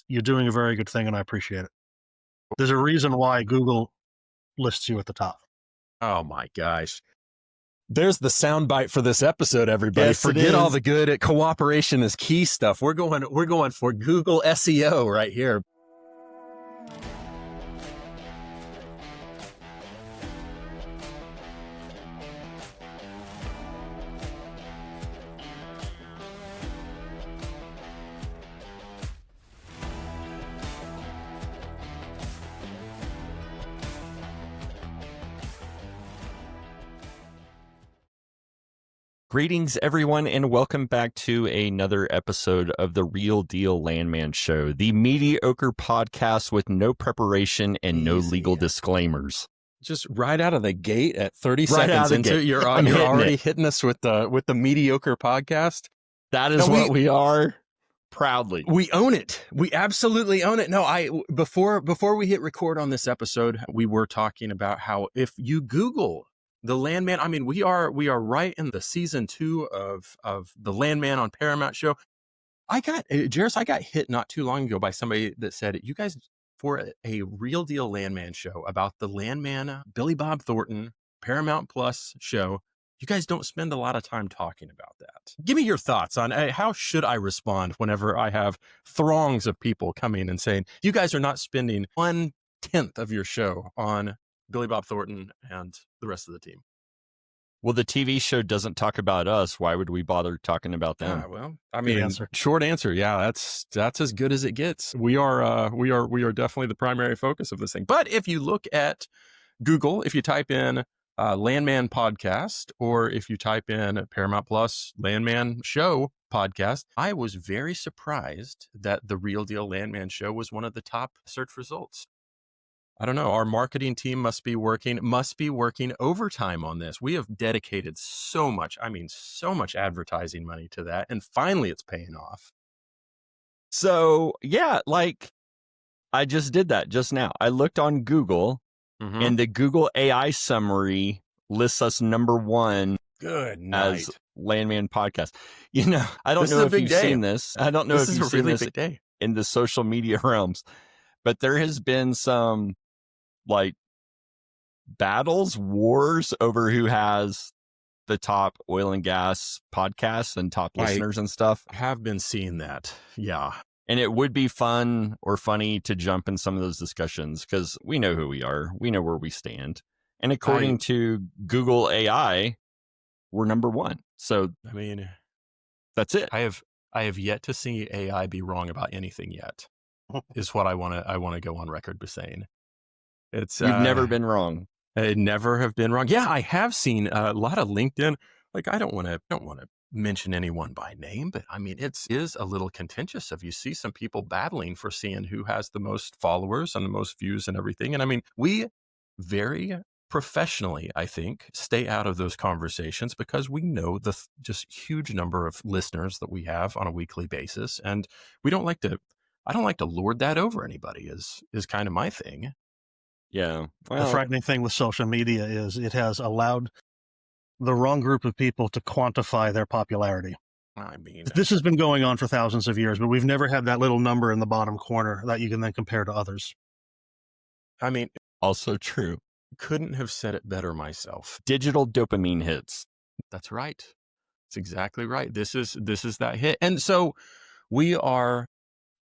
you're doing a very good thing, and I appreciate it. There's a reason why Google lists you at the top. Oh my gosh. There's the soundbite for this episode, everybody. Yes, forget all the good at cooperation is key stuff. We're going for Google SEO right here. Greetings, everyone, and welcome back to another episode of the Real Deal Landman Show, the mediocre podcast with no preparation and no legal disclaimers. Just right out of the gate at 30 Right seconds into it, you're already hitting us with the mediocre podcast. That is what we are, proudly. We own it. We absolutely own it. No, before we hit record on this episode, we were talking about how if you Google the Landman, I mean, we are right in the season 2 of the Landman on Paramount show. Jerris, I got hit not too long ago by somebody that said, you guys, for a Real Deal Landman show about the Landman, Billy Bob Thornton, Paramount Plus show, you guys don't spend a lot of time talking about that. Give me your thoughts on how should I respond whenever I have throngs of people coming and saying, you guys are not spending 1/10 of your show on Billy Bob Thornton and the rest of the team. Well, the TV show doesn't talk about us. Why would we bother talking about them? Well, I mean, short answer. Yeah, that's as good as it gets. We are definitely the primary focus of this thing. But if you look at Google, if you type in Landman podcast, or if you type in Paramount Plus Landman Show podcast, I was very surprised that the Real Deal Landman Show was one of the top search results. I don't know. Our marketing team must be working overtime on this. We have dedicated so much advertising money to that. And finally it's paying off. So yeah, I just did that just now. I looked on Google and the Google AI summary lists us number 1 as Landman podcast. I don't know if you've seen this. I don't know if you've seen this in the social media realms, but there has been some wars over who has the top oil and gas podcasts and top listeners and stuff. I have been seeing that. Yeah. And it would be fun or funny to jump in some of those discussions because we know who we are. We know where we stand. And according to Google AI, we're number 1. So, I mean, that's it. I have yet to see AI be wrong about anything yet, is what I want to go on record by saying. You've never been wrong. I never have been wrong. Yeah, I have seen a lot of LinkedIn. I don't want to mention anyone by name, but I mean, it is a little contentious if you see some people battling for seeing who has the most followers and the most views and everything. And I mean, we very professionally, I think, stay out of those conversations because we know the just huge number of listeners that we have on a weekly basis. And I don't like to lord that over anybody is kind of my thing. Yeah. Well, the frightening thing with social media is it has allowed the wrong group of people to quantify their popularity. I mean, this has been going on for thousands of years, but we've never had that little number in the bottom corner that you can then compare to others. I mean, also true. Couldn't have said it better myself. Digital dopamine hits. That's right. That's exactly right. This is that hit. And so we are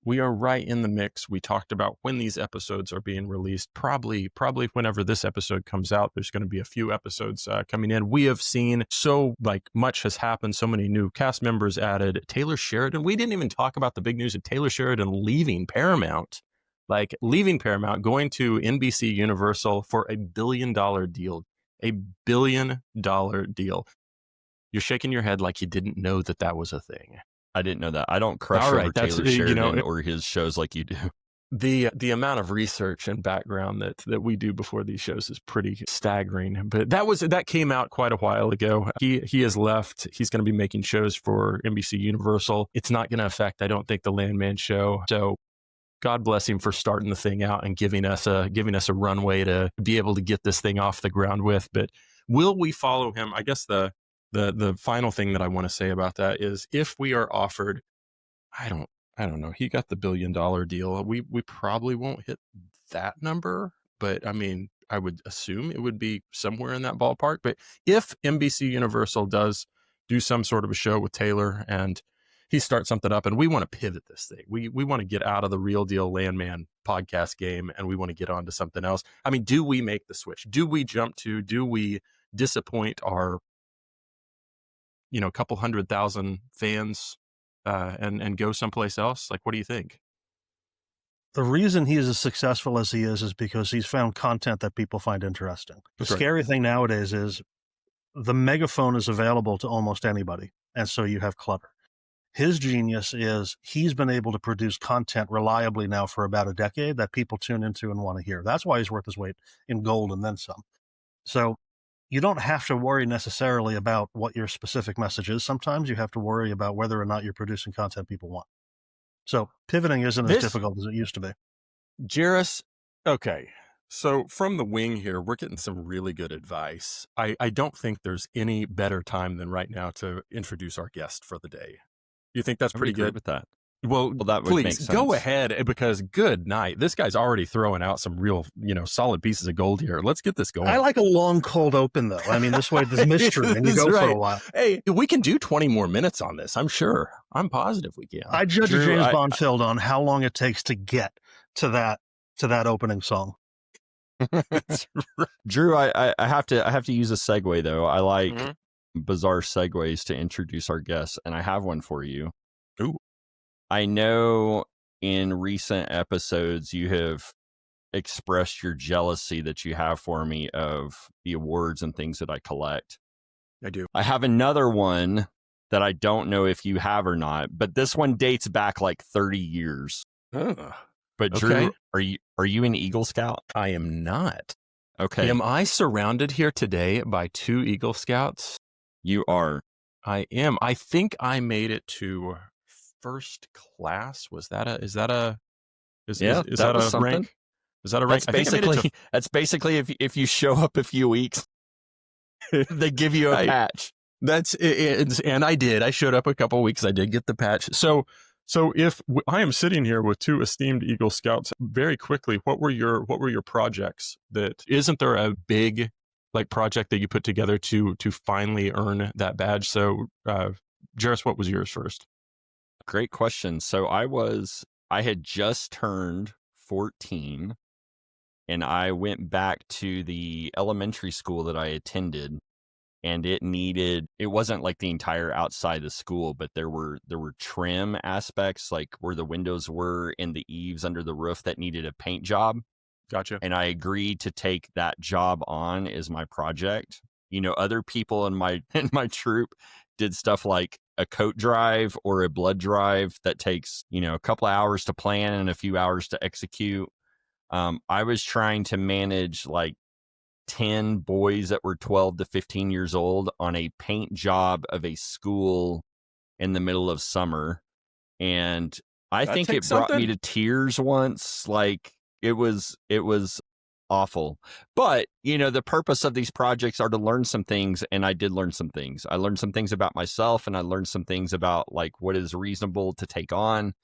right in the mix. We talked about when these episodes are being released. Probably whenever this episode comes out, there's going to be a few episodes coming in. We have seen so much has happened. So many new cast members added. Taylor Sheridan. We didn't even talk about the big news of Taylor Sheridan leaving Paramount. Going to NBC Universal for $1 billion deal. $1 billion deal. You're shaking your head like you didn't know that was a thing. I didn't know that. I don't crush over Taylor Sheridan or his shows like you do. The amount of research and background that we do before these shows is pretty staggering. But that came out quite a while ago. He has left. He's going to be making shows for NBC Universal. It's not going to affect, I don't think, the Landman show. So God bless him for starting the thing out and giving us a runway to be able to get this thing off the ground with. But will we follow him? I guess the final thing that I want to say about that is if we are offered, I I don't know. He got the $1 billion deal. We probably won't hit that number, but I mean, I would assume it would be somewhere in that ballpark. But if NBC Universal does do some sort of a show with Taylor and he starts something up, and we want to pivot this thing, we want to get out of the Real Deal Landman podcast game, and we want to get on to something else. I mean, do we make the switch? Do we do we disappoint our, couple 100,000 fans and go someplace else? Like, what do you think? The reason he's as successful as he is because he's found content that people find interesting. The scary thing nowadays is the megaphone is available to almost anybody, and so you have clutter. His genius is he's been able to produce content reliably now for about a decade that people tune into and want to hear. That's why he's worth his weight in gold and then some. So you don't have to worry necessarily about what your specific message is. Sometimes you have to worry about whether or not you're producing content people want. So pivoting isn't as difficult as it used to be. Jerris, okay. So from the wing here, we're getting some really good advice. I don't think there's any better time than right now to introduce our guest for the day. You think that's pretty good with that? Well, that would make please sense. Go ahead, because good night. This guy's already throwing out some real, solid pieces of gold here. Let's get this going. I like a long cold open though. I mean, this way there's mystery and you go for a while. Hey, we can do 20 more minutes on this. I'm sure. I'm positive we can. I judge a James Bond film on how long it takes to get to that opening song. Drew, I have to use a segue though. I like bizarre segues to introduce our guests, and I have one for you. Ooh. I know in recent episodes you have expressed your jealousy that you have for me of the awards and things that I collect. I do. I have another one that I don't know if you have or not, but this one dates back like 30 years. But Drew, are you an Eagle Scout? I am not. Okay. Am I surrounded here today by 2 Eagle Scouts? You are. I am. I think I made it to first class. Is that a rank? Is that a rank? That's basically if you show up a few weeks, they give you a patch. That's it. And I did. I showed up a couple of weeks. I did get the patch. So if I am sitting here with 2 esteemed Eagle Scouts, very quickly, what were your projects? That isn't there a big project that you put together to finally earn that badge? So, Jerris, what was yours first? Great question. So I had just turned 14, and I went back to the elementary school that I attended, and it wasn't like the entire outside of the school, but there were trim aspects, like where the windows were and the eaves under the roof, that needed a paint job. Gotcha. And I agreed to take that job on as my project. Other people in my troop did stuff like a coat drive or a blood drive that takes, a couple of hours to plan and a few hours to execute. I was trying to manage 10 boys that were 12 to 15 years old on a paint job of a school in the middle of summer. And I think it brought me to tears once. It was awful. But, the purpose of these projects are to learn some things. And I did learn some things. I learned some things about myself, and I learned some things about what is reasonable to take on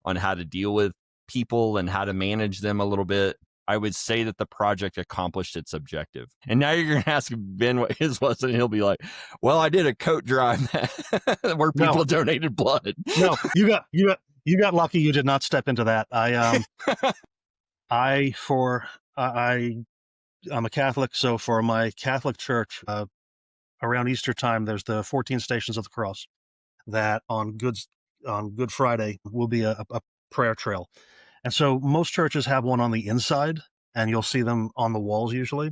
how to deal with people and how to manage them a little bit. I would say that the project accomplished its objective. And now you're going to ask Ben what his was, and he'll be like, well, I did a coat drive where people donated blood. No, you got lucky. You did not step into that. I'm a Catholic, so for my Catholic church, around Easter time, there's the 14 Stations of the Cross that on Good Friday will be a prayer trail. And so most churches have one on the inside, and you'll see them on the walls usually.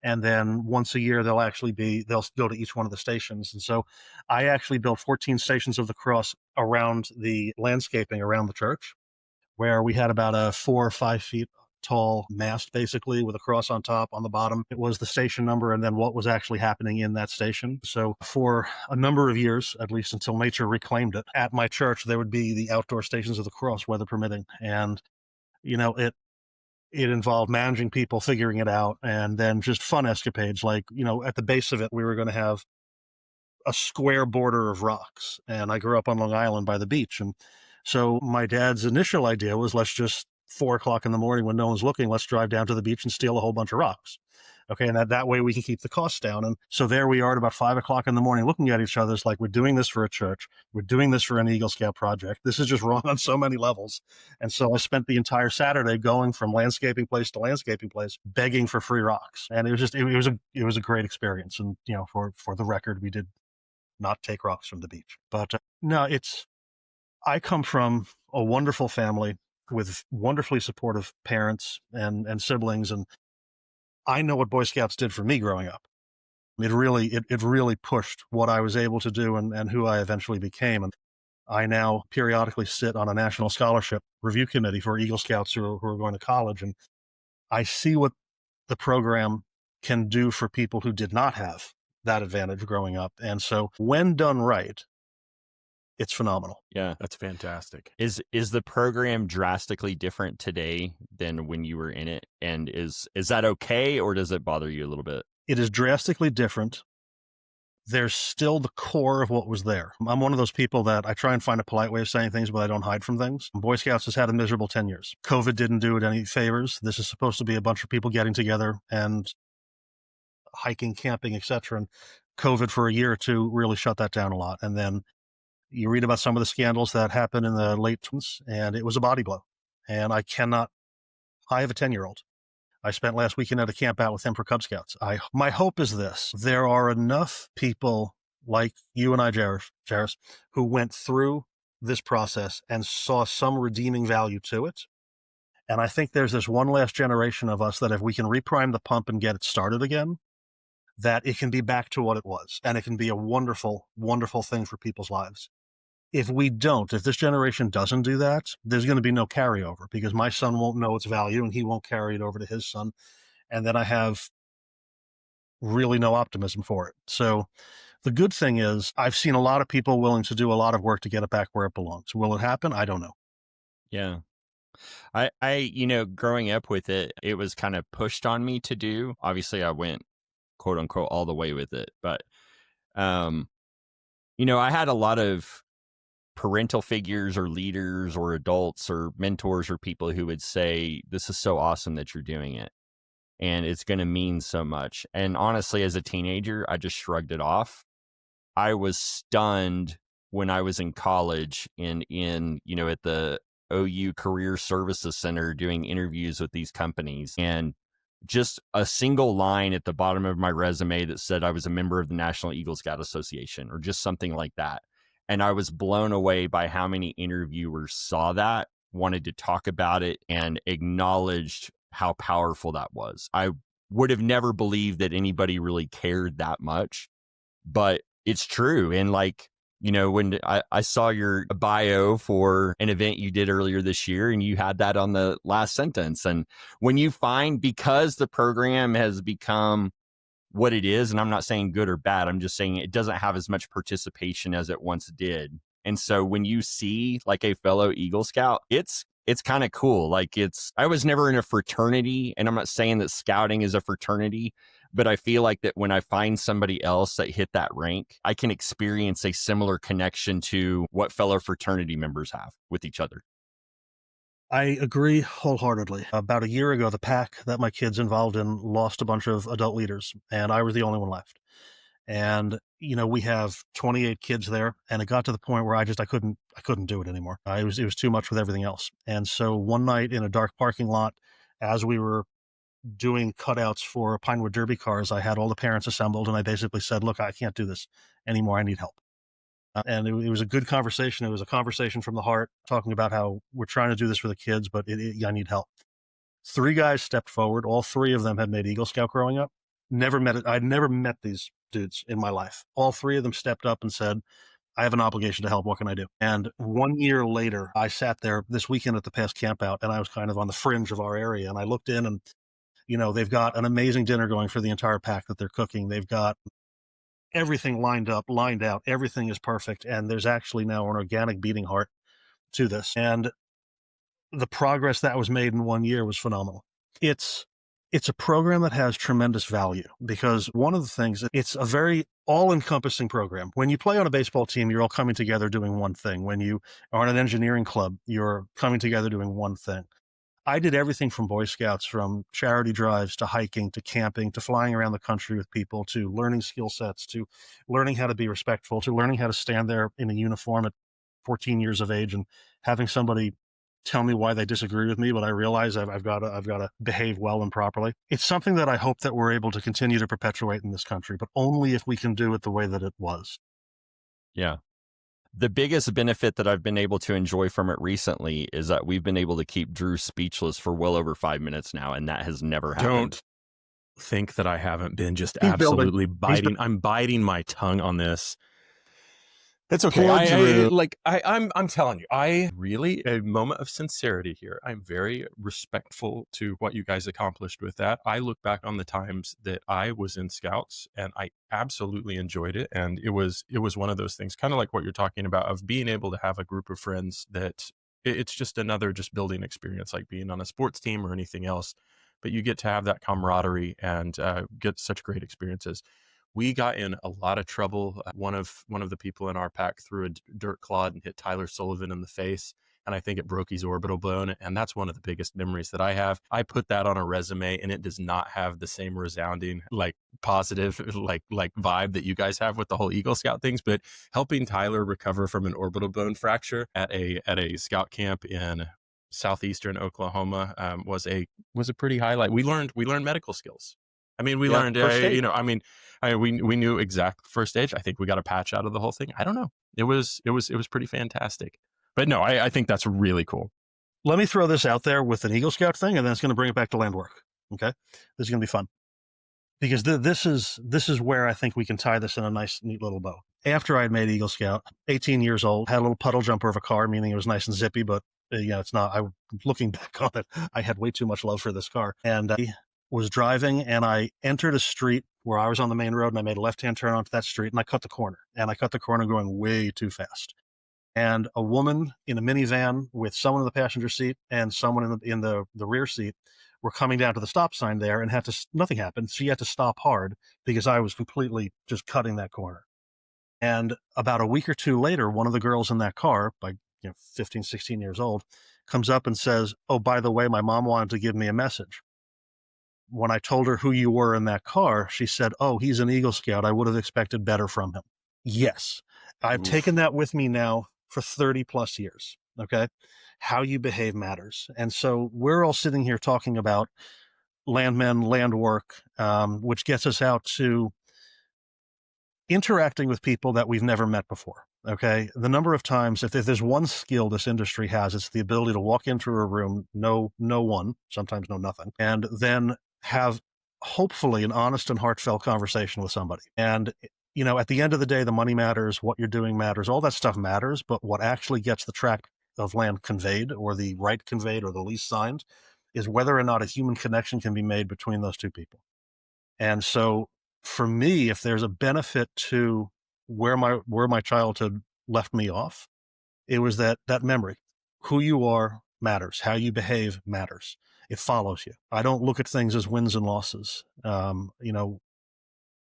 And then once a year, they'll go to each one of the stations. And so I actually built 14 Stations of the Cross around the landscaping around the church, where we had about a 4 or 5 feet tall mast, basically, with a cross on top. On the bottom, it was the station number and then what was actually happening in that station. So for a number of years, at least until nature reclaimed it, at my church, there would be the outdoor Stations of the Cross, weather permitting. And, it involved managing people, figuring it out, and then just fun escapades. At the base of it, we were going to have a square border of rocks. And I grew up on Long Island by the beach, and So my dad's initial idea was, let's just 4 o'clock in the morning when no one's looking, let's drive down to the beach and steal a whole bunch of rocks. Okay. And that way we can keep the costs down. And so there we are at about 5 o'clock in the morning looking at each other. It's like, we're doing this for a church. We're doing this for an Eagle Scout project. This is just wrong on so many levels. And so I spent the entire Saturday going from landscaping place to landscaping place, begging for free rocks. And it was just, it was a great experience. And, for the record, we did not take rocks from the beach, but no, I come from a wonderful family with wonderfully supportive parents and siblings. And I know what Boy Scouts did for me growing up. It really pushed what I was able to do and who I eventually became. And I now periodically sit on a national scholarship review committee for Eagle Scouts who are going to college. And I see what the program can do for people who did not have that advantage growing up. And so when done right, it's phenomenal. Yeah. That's fantastic. Is the program drastically different today than when you were in it? And is that okay, or does it bother you a little bit? It is drastically different. There's still the core of what was there. I'm one of those people that I try and find a polite way of saying things, but I don't hide from things. Boy Scouts has had a miserable 10 years. COVID didn't do it any favors. This is supposed to be a bunch of people getting together and hiking, camping, etc. And COVID for a year or two really shut that down a lot. And then you read about some of the scandals that happened in the late 20s, and it was a body blow. And I have a 10-year-old. I spent last weekend at a camp out with him for Cub Scouts. My hope is this: there are enough people like you and I, Jerris, who went through this process and saw some redeeming value to it. And I think there's this one last generation of us that if we can reprime the pump and get it started again, that it can be back to what it was. And it can be a wonderful, wonderful thing for people's lives. If this generation doesn't do that, there's going to be no carryover, because my son won't know its value and he won't carry it over to his son. And then I have really no optimism for it. So the good thing is I've seen a lot of people willing to do a lot of work to get it back where it belongs. Will it happen? I don't know. Yeah. I growing up with it, it was kind of pushed on me to do. Obviously I went quote unquote all the way with it, but, I had a lot of parental figures or leaders or adults or mentors or people who would say, this is so awesome that you're doing it and it's going to mean so much. And honestly, as a teenager, I just shrugged it off. I was stunned when I was in college at the OU Career Services Center doing interviews with these companies, and just a single line at the bottom of my resume that said I was a member of the National Eagle Scout Association or just something like that. And I was blown away by how many interviewers saw that, wanted to talk about it, and acknowledged how powerful that was. I would have never believed that anybody really cared that much, but it's true. And when I saw your bio for an event you did earlier this year, and you had that on the last sentence. And when you find, because the program has become what it is, and I'm not saying good or bad, I'm just saying it doesn't have as much participation as it once did. And so when you see like a fellow Eagle Scout, it's kind of cool. I was never in a fraternity, and I'm not saying that scouting is a fraternity, but I feel like that when I find somebody else that hit that rank, I can experience a similar connection to what fellow fraternity members have with each other. I agree wholeheartedly. About a year ago, the pack that my kid's involved in lost a bunch of adult leaders, and I was the only one left. And, we have 28 kids there, and it got to the point where I couldn't do it anymore. It was too much with everything else. And so one night in a dark parking lot, as we were doing cutouts for Pinewood Derby cars, I had all the parents assembled, and I basically said, look, I can't do this anymore. I need help. And it was a good conversation. It was a conversation from the heart, talking about how we're trying to do this for the kids, but I need help. 3 guys stepped forward. All 3 of them had made Eagle Scout growing up. I'd never met these dudes in my life. All 3 of them stepped up and said, I have an obligation to help. What can I do? And 1 year later, I sat there this weekend at the past camp out, and I was kind of on the fringe of our area. And I looked in, and, they've got an amazing dinner going for the entire pack that they're cooking. They've got everything lined out. Everything is perfect. And there's actually now an organic beating heart to this. And the progress that was made in 1 year was phenomenal. It's It's a program that has tremendous value because one of the things, it's a very all-encompassing program. When you play on a baseball team, you're all coming together doing one thing. When you are in an engineering club, you're coming together doing one thing. I did everything from Boy Scouts, from charity drives to hiking to camping to flying around the country with people, to learning skill sets, to learning how to be respectful, to learning how to stand there in a uniform at 14 years of age and having somebody tell me why they disagree with me, but I realize I've got to behave well and properly. It's something that I hope that we're able to continue to perpetuate in this country, but only if we can do it the way that it was. Yeah. The biggest benefit that I've been able to enjoy from it recently is that we've been able to keep Drew speechless for well over 5 minutes now, and that has never happened. Don't think that I haven't been just absolutely biting. I'm biting my tongue on this. It's okay. I'm telling you, I really, a moment of sincerity here. I'm very respectful to what you guys accomplished with that. I look back on the times that I was in Scouts and I absolutely enjoyed it. And it was one of those things, kind of like what you're talking about, of being able to have a group of friends that it's just another just building experience, like being on a sports team or anything else. But you get to have that camaraderie and get such great experiences. We got in a lot of trouble. One of the people in our pack threw a dirt clod and hit Tyler Sullivan in the face, and I think it broke his orbital bone. And that's one of the biggest memories that I have. I put that on a resume, and it does not have the same resounding, like positive, like vibe that you guys have with the whole Eagle Scout things. But helping Tyler recover from an orbital bone fracture at a scout camp in southeastern Oklahoma was a pretty highlight. We learned medical skills. I mean, we learned, we knew exact first aid. I think we got a patch out of the whole thing. I don't know. It was pretty fantastic. But no, I think that's really cool. Let me throw this out there with an Eagle Scout thing, and then it's going to bring it back to land work. Okay. This is going to be fun because this is where I think we can tie this in a nice, neat little bow. After I had made Eagle Scout, 18 years old, had a little puddle jumper of a car, meaning it was nice and zippy, but it's not. Looking back on it, I had way too much love for this car. And was driving and I entered a street where I was on the main road and I made a left-hand turn onto that street and I cut the corner going way too fast. And a woman in a minivan with someone in the passenger seat and someone in the rear seat were coming down to the stop sign there and nothing happened. She had to stop hard because I was completely just cutting that corner. And about a week or two later, one of the girls in that car, like 15, 16 years old, comes up and says, "Oh, by the way, my mom wanted to give me a message." When I told her who you were in that car, she said, "Oh, he's an Eagle Scout. I would have expected better from him." Yes. I've taken that with me now for 30 plus years. Okay. How you behave matters. And so we're all sitting here talking about landmen, land work, which gets us out to interacting with people that we've never met before. Okay. The number of times, if there's one skill this industry has, it's the ability to walk into a room, know one, sometimes know nothing, and then have hopefully an honest and heartfelt conversation with somebody. And, at the end of the day, the money matters, what you're doing matters, all that stuff matters. But what actually gets the tract of land conveyed or the right conveyed or the lease signed is whether or not a human connection can be made between those two people. And so for me, if there's a benefit to where my childhood left me off, it was that memory. Who you are matters. How you behave matters. It follows you. I don't look at things as wins and losses.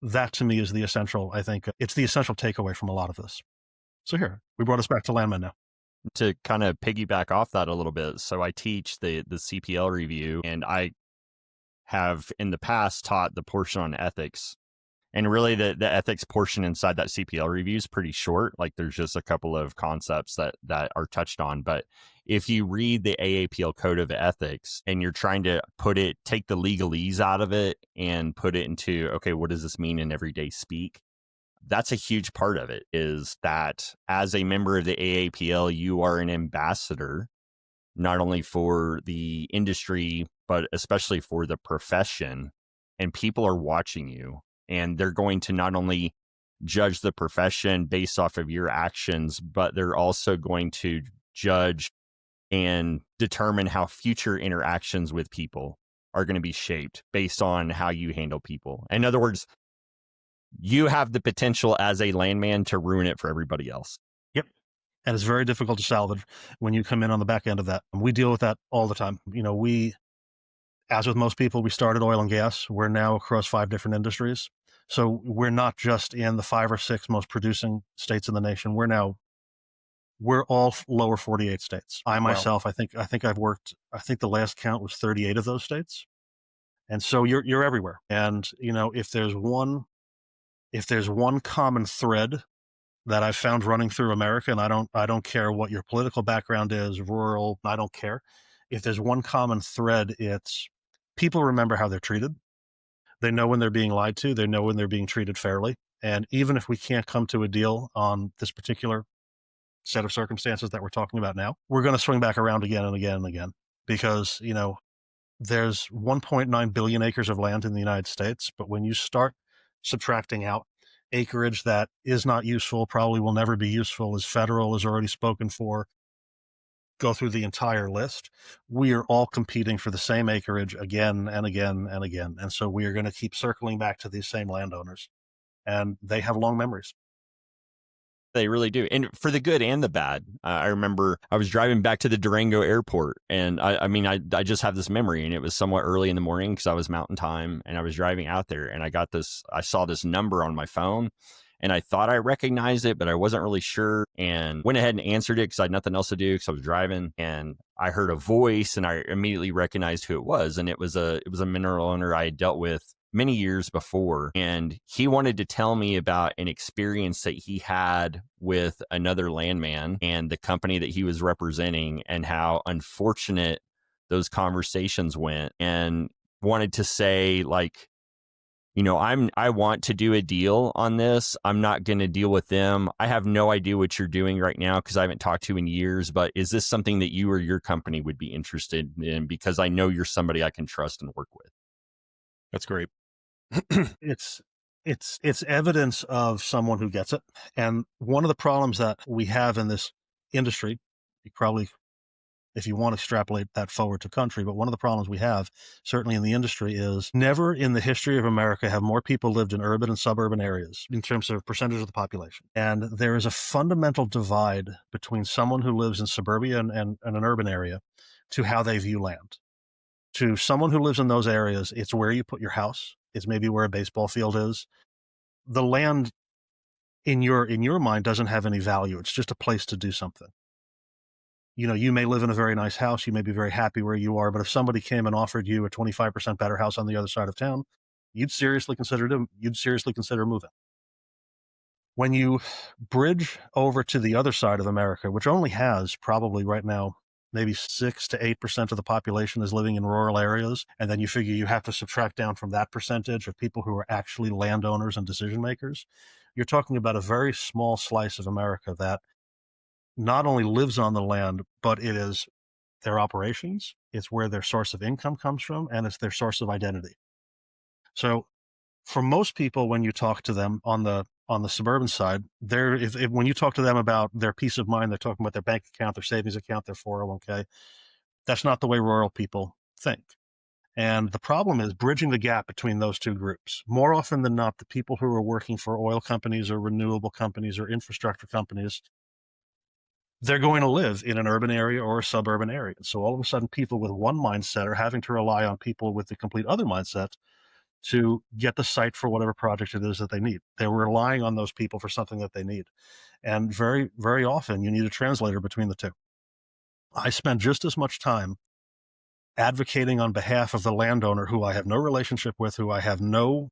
That to me is the essential, I think it's the essential takeaway from a lot of this. So here, we brought us back to landmen now. To kind of piggyback off that a little bit. So I teach the CPL review, and I have in the past taught the portion on ethics. And really the ethics portion inside that CPL review is pretty short. Like there's just a couple of concepts that are touched on. But if you read the AAPL Code of Ethics and you're trying to take the legalese out of it and put it into, okay, what does this mean in everyday speak? That's a huge part of it, is that as a member of the AAPL, you are an ambassador, not only for the industry, but especially for the profession. And people are watching you. And they're going to not only judge the profession based off of your actions, but they're also going to judge and determine how future interactions with people are going to be shaped based on how you handle people. In other words, you have the potential as a landman to ruin it for everybody else. Yep. And it's very difficult to salvage when you come in on the back end of that. We deal with that all the time. As with most people, we started oil and gas. We're now across 5 different industries. So we're not just in the 5 or 6 most producing states in the nation. We're all lower 48 states. I myself, I think I've worked, I think the last count was 38 of those states. And so you're everywhere. And, if there's one common thread that I've found running through America, and I don't care what your political background is, rural, I don't care. If there's one common thread, it's people remember how they're treated. They know when they're being lied to. They know when they're being treated fairly. And even if we can't come to a deal on this particular set of circumstances that we're talking about now, we're going to swing back around again and again and again, because, there's 1.9 billion acres of land in the United States. But when you start subtracting out acreage that is not useful, probably will never be useful, is federal, is already spoken for, go through the entire list, we are all competing for the same acreage again and again and again. And so we are going to keep circling back to these same landowners, and they have long memories. They really do. And for the good and the bad. I remember I was driving back to the Durango airport, and I just have this memory, and it was somewhat early in the morning because I was mountain time, and I was driving out there, and I saw this number on my phone, and I thought I recognized it, but I wasn't really sure, and went ahead and answered it because I had nothing else to do because I was driving, and I heard a voice, and I immediately recognized who it was. And it was a mineral owner I had dealt with many years before, and he wanted to tell me about an experience that he had with another landman and the company that he was representing, and how unfortunate those conversations went, and wanted to say, like, I want to do a deal on this. I'm not going to deal with them. I have no idea what you're doing right now because I haven't talked to you in years, but is this something that you or your company would be interested in? Because I know you're somebody I can trust and work with. That's great. It's evidence of someone who gets it. And one of the problems that we have in this industry, you probably, if you want to extrapolate that forward to country, but one of the problems we have, certainly in the industry, is never in the history of America have more people lived in urban and suburban areas in terms of percentage of the population. And there is a fundamental divide between someone who lives in suburbia and an urban area to how they view land. To someone who lives in those areas, it's where you put your house. It's maybe where a baseball field is. The land in your mind doesn't have any value. It's just a place to do something. You may live in a very nice house. You may be very happy where you are. But if somebody came and offered you a 25% better house on the other side of town, you'd seriously consider moving. When you bridge over to the other side of America, which only has probably right now maybe 6 to 8% of the population is living in rural areas, and then you figure you have to subtract down from that percentage of people who are actually landowners and decision makers, you're talking about a very small slice of America that not only lives on the land, but it is their operations, it's where their source of income comes from, and it's their source of identity. So for most people, when you talk to them on the suburban side, when you talk to them about their peace of mind, they're talking about their bank account, their savings account, their 401k. That's not the way rural people think. And the problem is bridging the gap between those two groups. More often than not, the people who are working for oil companies or renewable companies or infrastructure companies, they're going to live in an urban area or a suburban area. So all of a sudden, people with one mindset are having to rely on people with the complete other mindset to get the site for whatever project it is that they need. They're relying on those people for something that they need. And very, very often you need a translator between the two. I spend just as much time advocating on behalf of the landowner who I have no relationship with, who I have no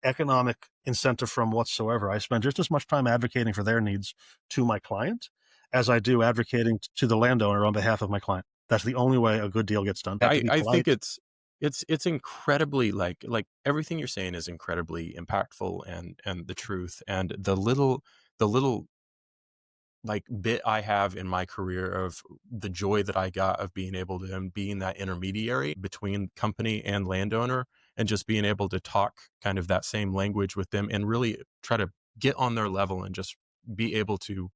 economic incentive from whatsoever. I spend just as much time advocating for their needs to my client as I do advocating to the landowner on behalf of my client. That's the only way a good deal gets done. I think it's incredibly like everything you're saying is incredibly impactful and the truth, and the little like bit I have in my career of the joy that I got of being able to being that intermediary between company and landowner, and just being able to talk kind of that same language with them and really try to get on their level and just be able to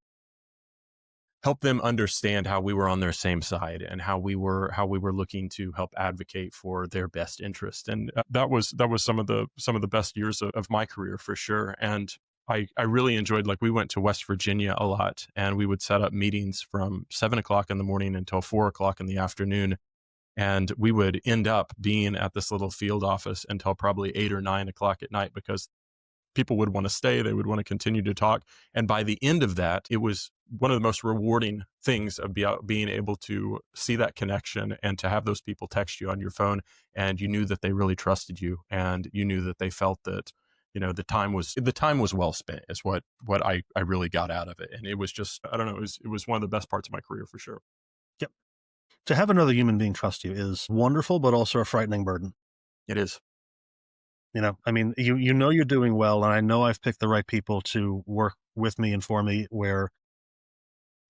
help them understand how we were on their same side and how we were looking to help advocate for their best interest. And that was some of the best years of my career for sure. And I really enjoyed, like, we went to West Virginia a lot, and we would set up meetings from 7 o'clock in the morning until 4 o'clock in the afternoon And we would end up being at this little field office until probably 8 or 9 o'clock at night, because people would want to stay. They would want to continue to talk. And by the end of that, it was one of the most rewarding things of being able to see that connection and to have those people text you on your phone. And you knew that they really trusted you, and you knew that they felt that, the time was well spent, is what I really got out of it. And it was just, I don't know, it was one of the best parts of my career for sure. Yep. To have another human being trust you is wonderful, but also a frightening burden. It is. I mean, you know you're doing well, and I know I've picked the right people to work with me and for me, where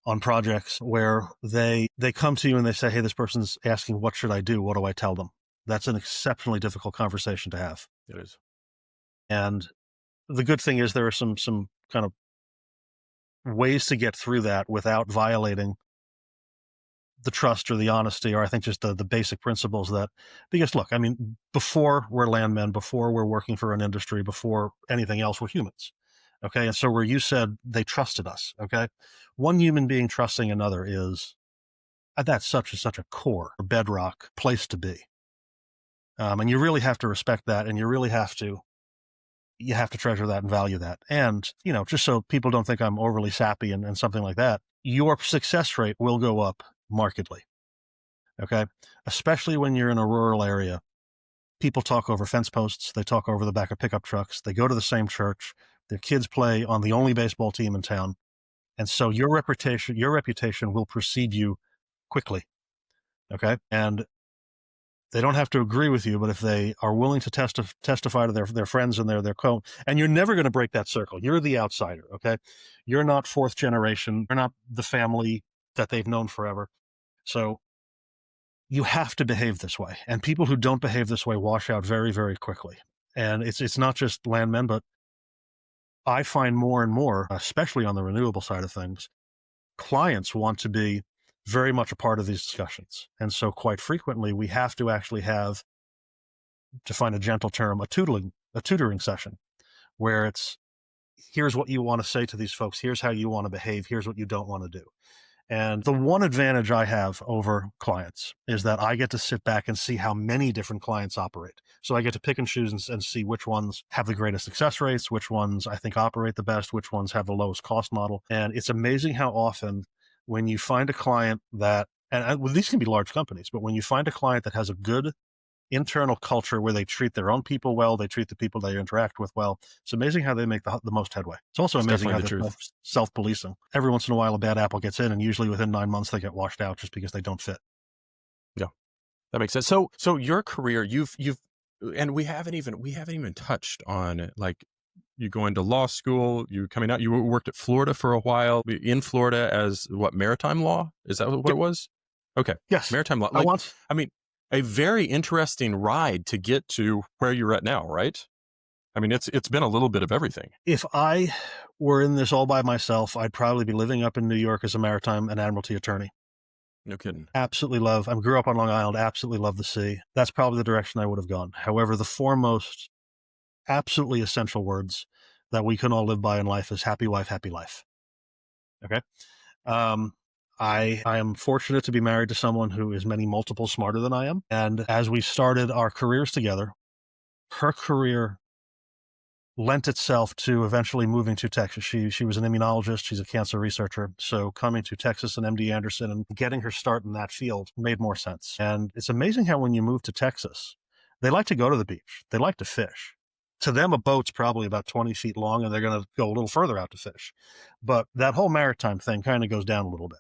on projects where they come to you and they say, hey, this person's asking, what should I do? What do I tell them? That's an exceptionally difficult conversation to have. It is. And the good thing is there are some kind of ways to get through that without violating the trust or the honesty, or I think just the basic principles that, because look, I mean, before we're landmen, before we're working for an industry, before anything else, we're humans. Okay. And so where you said they trusted us. Okay. One human being trusting another that's such a core, a bedrock place to be. And you really have to respect that, and you really have to treasure that and value that. And, just so people don't think I'm overly sappy and something like that, your success rate will go up markedly. Okay. Especially when you're in a rural area. People talk over fence posts. They talk over the back of pickup trucks. They go to the same church. Their kids play on the only baseball team in town. And so your reputation will precede you quickly. Okay. And they don't have to agree with you, but if they are willing to testify to their friends and their and you're never going to break that circle. You're the outsider. Okay. You're not fourth generation. You're not the family that they've known forever. So you have to behave this way. And people who don't behave this way wash out very, very quickly. And it's not just landmen, but I find more and more, especially on the renewable side of things, clients want to be very much a part of these discussions. And so quite frequently we have to actually have, to find a gentle term, a tutoring session where it's, here's what you want to say to these folks. Here's how you want to behave. Here's what you don't want to do. And the one advantage I have over clients is that I get to sit back and see how many different clients operate. So I get to pick and choose and see which ones have the greatest success rates, which ones I think operate the best, which ones have the lowest cost model. And it's amazing how often when you find a client that, and well, these can be large companies, but when you find a client that has a good internal culture where they treat their own people well, they treat the people they interact with well, it's amazing how they make the most headway. It's also amazing how they're self-policing. Every once in a while, a bad apple gets in, and usually within 9 months, they get washed out just because they don't fit. Yeah, that makes sense. So your career, you've, and we haven't even touched on, like, you go into law school, you coming out, you worked at Florida for a while, in Florida as what, maritime law? Is that what it was? Okay. Yes. Maritime law. A very interesting ride to get to where you're at now, right? I mean, it's been a little bit of everything. If I were in this all by myself, I'd probably be living up in New York as a maritime and admiralty attorney. No kidding. Absolutely love. I grew up on Long Island, absolutely love the sea. That's probably the direction I would have gone. However, the foremost absolutely essential words that we can all live by in life is happy wife, happy life. Okay. I am fortunate to be married to someone who is many multiples smarter than I am. And as we started our careers together, her career lent itself to eventually moving to Texas. She was an immunologist. She's a cancer researcher. So coming to Texas and MD Anderson and getting her start in that field made more sense. And it's amazing how when you move to Texas, they like to go to the beach. They like to fish. To them, a boat's probably about 20 feet long, and they're going to go a little further out to fish. But that whole maritime thing kind of goes down a little bit.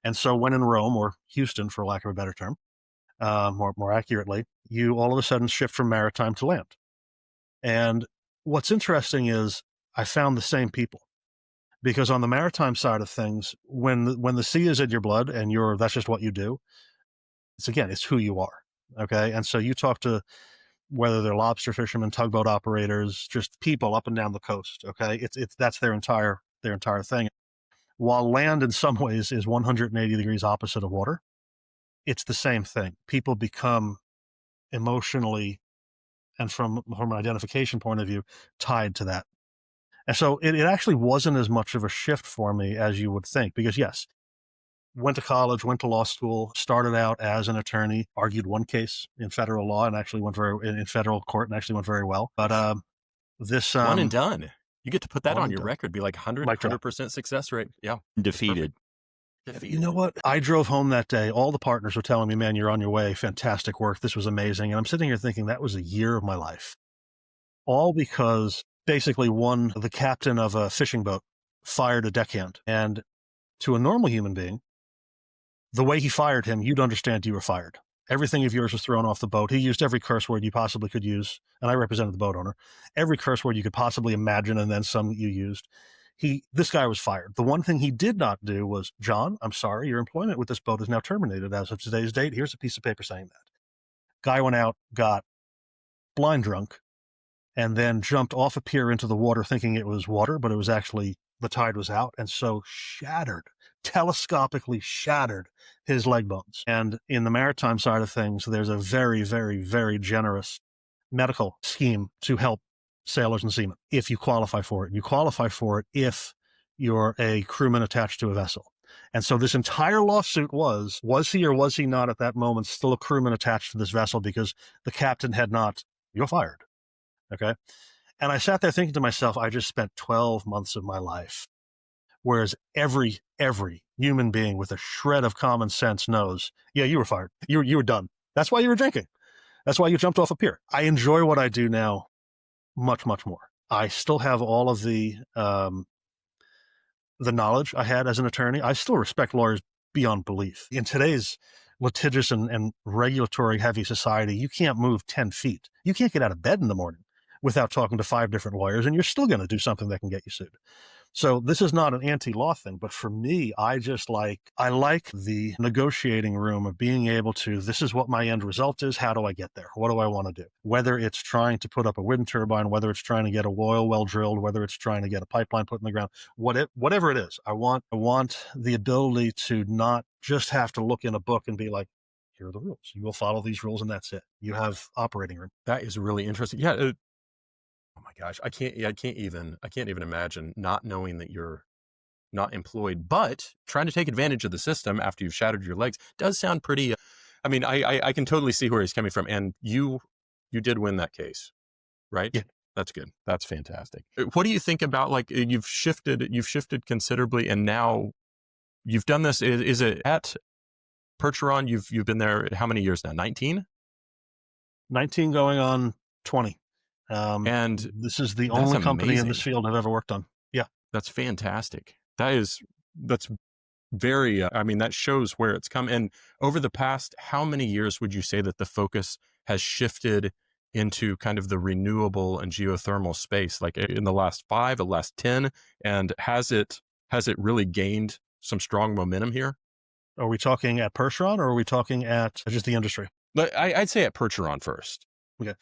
And so when in Rome, or Houston, for lack of a better term, more accurately, you all of a sudden shift from maritime to land. And what's interesting is I found the same people, because on the maritime side of things, when the sea is in your blood and that's just what you do, it's who you are. Okay. And so you talk to, whether they're lobster fishermen, tugboat operators, just people up and down the coast. Okay. That's their entire thing. While land in some ways is 180 degrees opposite of water, it's the same thing. People become emotionally, and from an identification point of view, tied to that. And so it actually wasn't as much of a shift for me as you would think, because yes, went to college, went to law school, started out as an attorney, argued one case in federal law and actually went in federal court and actually went very well. But this one and done. You get to put that on your done. record, be like 100% success rate. Yeah. Defeated. You know what? I drove home that day. All the partners were telling me, man, you're on your way. Fantastic work. This was amazing. And I'm sitting here thinking that was a year of my life. All because basically the captain of a fishing boat fired a deckhand. And to a normal human being, the way he fired him, you'd understand you were fired. Everything of yours was thrown off the boat. He used every curse word you possibly could use. And I represented the boat owner. Every curse word you could possibly imagine, and then some you used. This guy was fired. The one thing he did not do was, John, I'm sorry, your employment with this boat is now terminated as of today's date. Here's a piece of paper saying that. Guy went out, got blind drunk, and then jumped off a pier into the water thinking it was water, but it was actually the tide was out, and so telescopically shattered his leg bones. And in the maritime side of things, there's a very, very, very generous medical scheme to help sailors and seamen if you qualify for it. You qualify for it if you're a crewman attached to a vessel. And so this entire lawsuit was he or was he not at that moment still a crewman attached to this vessel because the captain had not, you're fired. Okay. And I sat there thinking to myself, I just spent 12 months of my life. Whereas every human being with a shred of common sense knows, yeah, you were fired. You were done. That's why you were drinking. That's why you jumped off a pier. I enjoy what I do now much, much more. I still have all of the knowledge I had as an attorney. I still respect lawyers beyond belief. In today's litigious and regulatory heavy society, you can't move 10 feet. You can't get out of bed in the morning without talking to 5 different lawyers, and you're still going to do something that can get you sued. So this is not an anti-law thing, but for me, I like the negotiating room of being able to, this is what my end result is. How do I get there? What do I want to do? Whether it's trying to put up a wind turbine, whether it's trying to get a oil well drilled, whether it's trying to get a pipeline put in the ground, whatever it is, I want the ability to not just have to look in a book and be like, here are the rules. You will follow these rules and that's it. You have operating room. That is really interesting. Yeah. Oh my gosh, I can't even imagine not knowing that you're not employed, but trying to take advantage of the system after you've shattered your legs does sound pretty. I mean, I can totally see where he's coming from, and you did win that case, right? Yeah, that's good. That's fantastic. What do you think about, like, you've shifted considerably, and now you've done this? Is it at Percheron? You've been there how many years now? 19? 19 going on 20. And this is the only company in this field I've ever worked on. Yeah. That's fantastic. That's very, I mean, that shows where it's come. And over the past, how many years would you say that the focus has shifted into kind of the renewable and geothermal space? Like in the last 5, the last 10, and has it really gained some strong momentum here? Are we talking at Percheron or are we talking at just the industry? I'd say at Percheron first. Okay.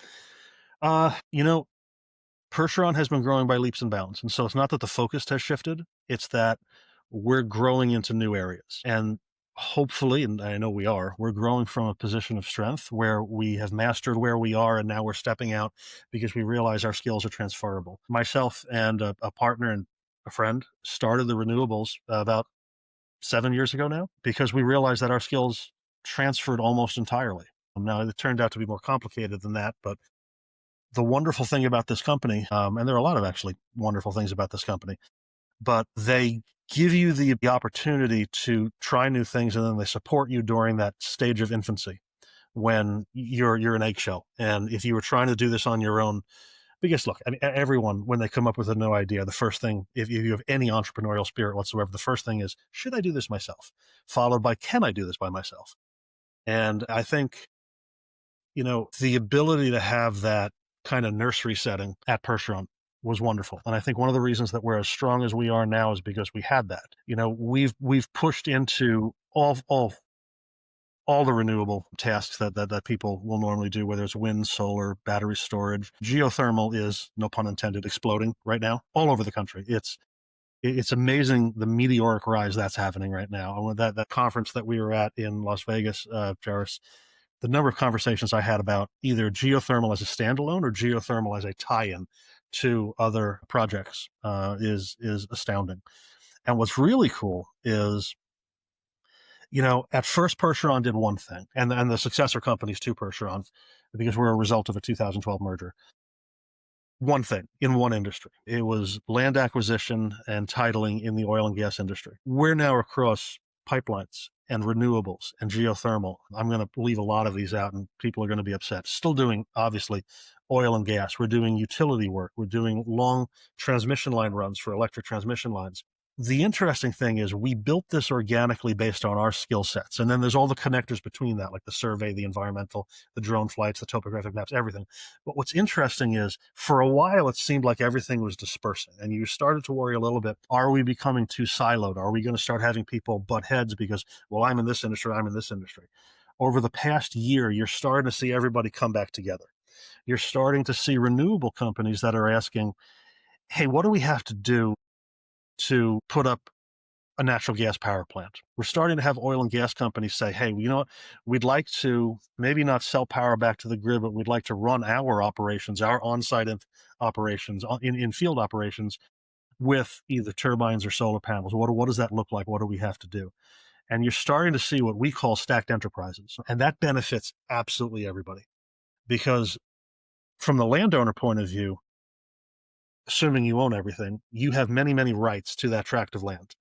Percheron has been growing by leaps and bounds. And so it's not that the focus has shifted. It's that we're growing into new areas. And hopefully, and I know we're growing from a position of strength where we have mastered where we are. And now we're stepping out because we realize our skills are transferable. Myself and a partner and a friend started the renewables about 7 years ago now because we realized that our skills transferred almost entirely. Now, it turned out to be more complicated than that, but the wonderful thing about this company, and there are a lot of actually wonderful things about this company, but they give you the opportunity to try new things, and then they support you during that stage of infancy when you're an eggshell. And if you were trying to do this on your own, because look, I mean, everyone, when they come up with a new idea, the first thing, if you have any entrepreneurial spirit whatsoever, the first thing is, should I do this myself? Followed by, can I do this by myself? And I think, the ability to have that kind of nursery setting at Percheron was wonderful. And I think one of the reasons that we're as strong as we are now is because we had that. We've pushed into all the renewable tasks that people will normally do, whether it's wind, solar, battery storage. Geothermal is, no pun intended, exploding right now all over the country. It's amazing the meteoric rise that's happening right now. And with that conference that we were at in Las Vegas, Jerris, the number of conversations I had about either geothermal as a standalone or geothermal as a tie-in to other projects is astounding. And what's really cool is At first Percheron did one thing, and the successor companies to Percheron, because we're a result of a 2012 merger. One thing in one industry. It was land acquisition and titling in the oil and gas industry. We're now across pipelines and renewables and geothermal. I'm going to leave a lot of these out and people are going to be upset. Still doing, obviously, oil and gas. We're doing utility work. We're doing long transmission line runs for electric transmission lines. The interesting thing is we built this organically based on our skill sets. And then there's all the connectors between that, like the survey, the environmental, the drone flights, the topographic maps, everything. But what's interesting is for a while, it seemed like everything was dispersing. And you started to worry a little bit, are we becoming too siloed? Are we going to start having people butt heads because, well, I'm in this industry, I'm in this industry. Over the past year, you're starting to see everybody come back together. You're starting to see renewable companies that are asking, hey, what do we have to do to put up a natural gas power plant? We're starting to have oil and gas companies say, hey, you know what? We'd like to maybe not sell power back to the grid, but we'd like to run our operations, our on-site operations, in field operations with either turbines or solar panels. What does that look like? What do we have to do? And you're starting to see what we call stacked enterprises. And that benefits absolutely everybody. Because from the landowner point of view, assuming you own everything, you have many, many rights to that tract of land.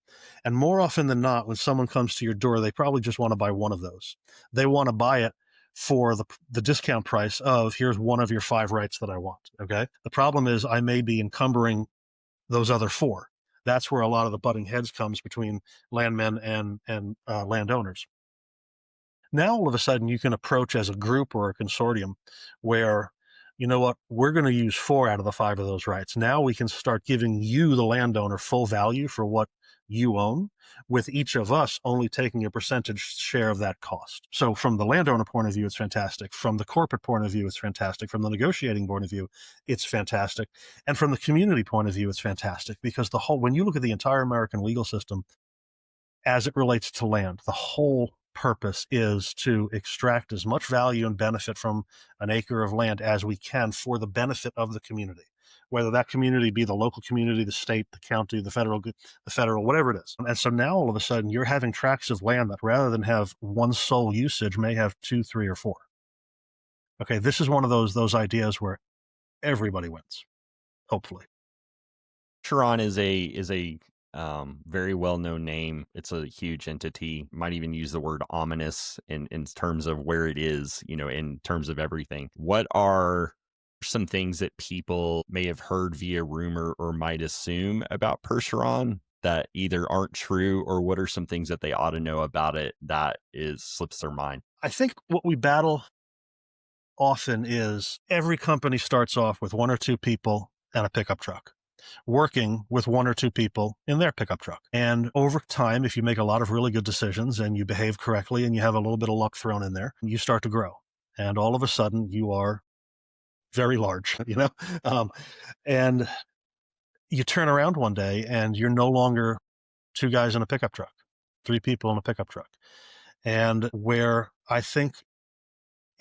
And more often than not, when someone comes to your door, they probably just want to buy one of those. They want to buy it for the discount price of, here's one of your 5 rights that I want, okay? The problem is I may be encumbering those other 4. That's where a lot of the butting heads comes between landmen and landowners. Now, all of a sudden, you can approach as a group or a consortium where, you know what, we're going to use 4 out of the 5 of those rights. Now we can start giving you, the landowner, full value for what you own, with each of us only taking a percentage share of that cost. So from the landowner point of view, it's fantastic. From the corporate point of view, it's fantastic. From the negotiating point of view, it's fantastic. And from the community point of view, it's fantastic, because when you look at the entire American legal system as it relates to land, the whole purpose is to extract as much value and benefit from an acre of land as we can for the benefit of the community, whether that community be the local community, the state, the county, the federal, whatever it is. And so now all of a sudden you're having tracts of land that, rather than have one sole usage, may have 2, 3, or 4. Okay, this is one of those ideas where everybody wins, hopefully. Percheron is a very well-known name. It's a huge entity. Might even use the word ominous in terms of where it is, in terms of everything. What are some things that people may have heard via rumor or might assume about Percheron that either aren't true, or what are some things that they ought to know about it that slips their mind? I think what we battle often is every company starts off with 1 or 2 people and a pickup truck, working with 1 or 2 people in their pickup truck. And over time, if you make a lot of really good decisions and you behave correctly and you have a little bit of luck thrown in there, you start to grow. And all of a sudden you are very large, and you turn around one day and you're no longer 2 guys in a pickup truck, 3 people in a pickup truck. And where I think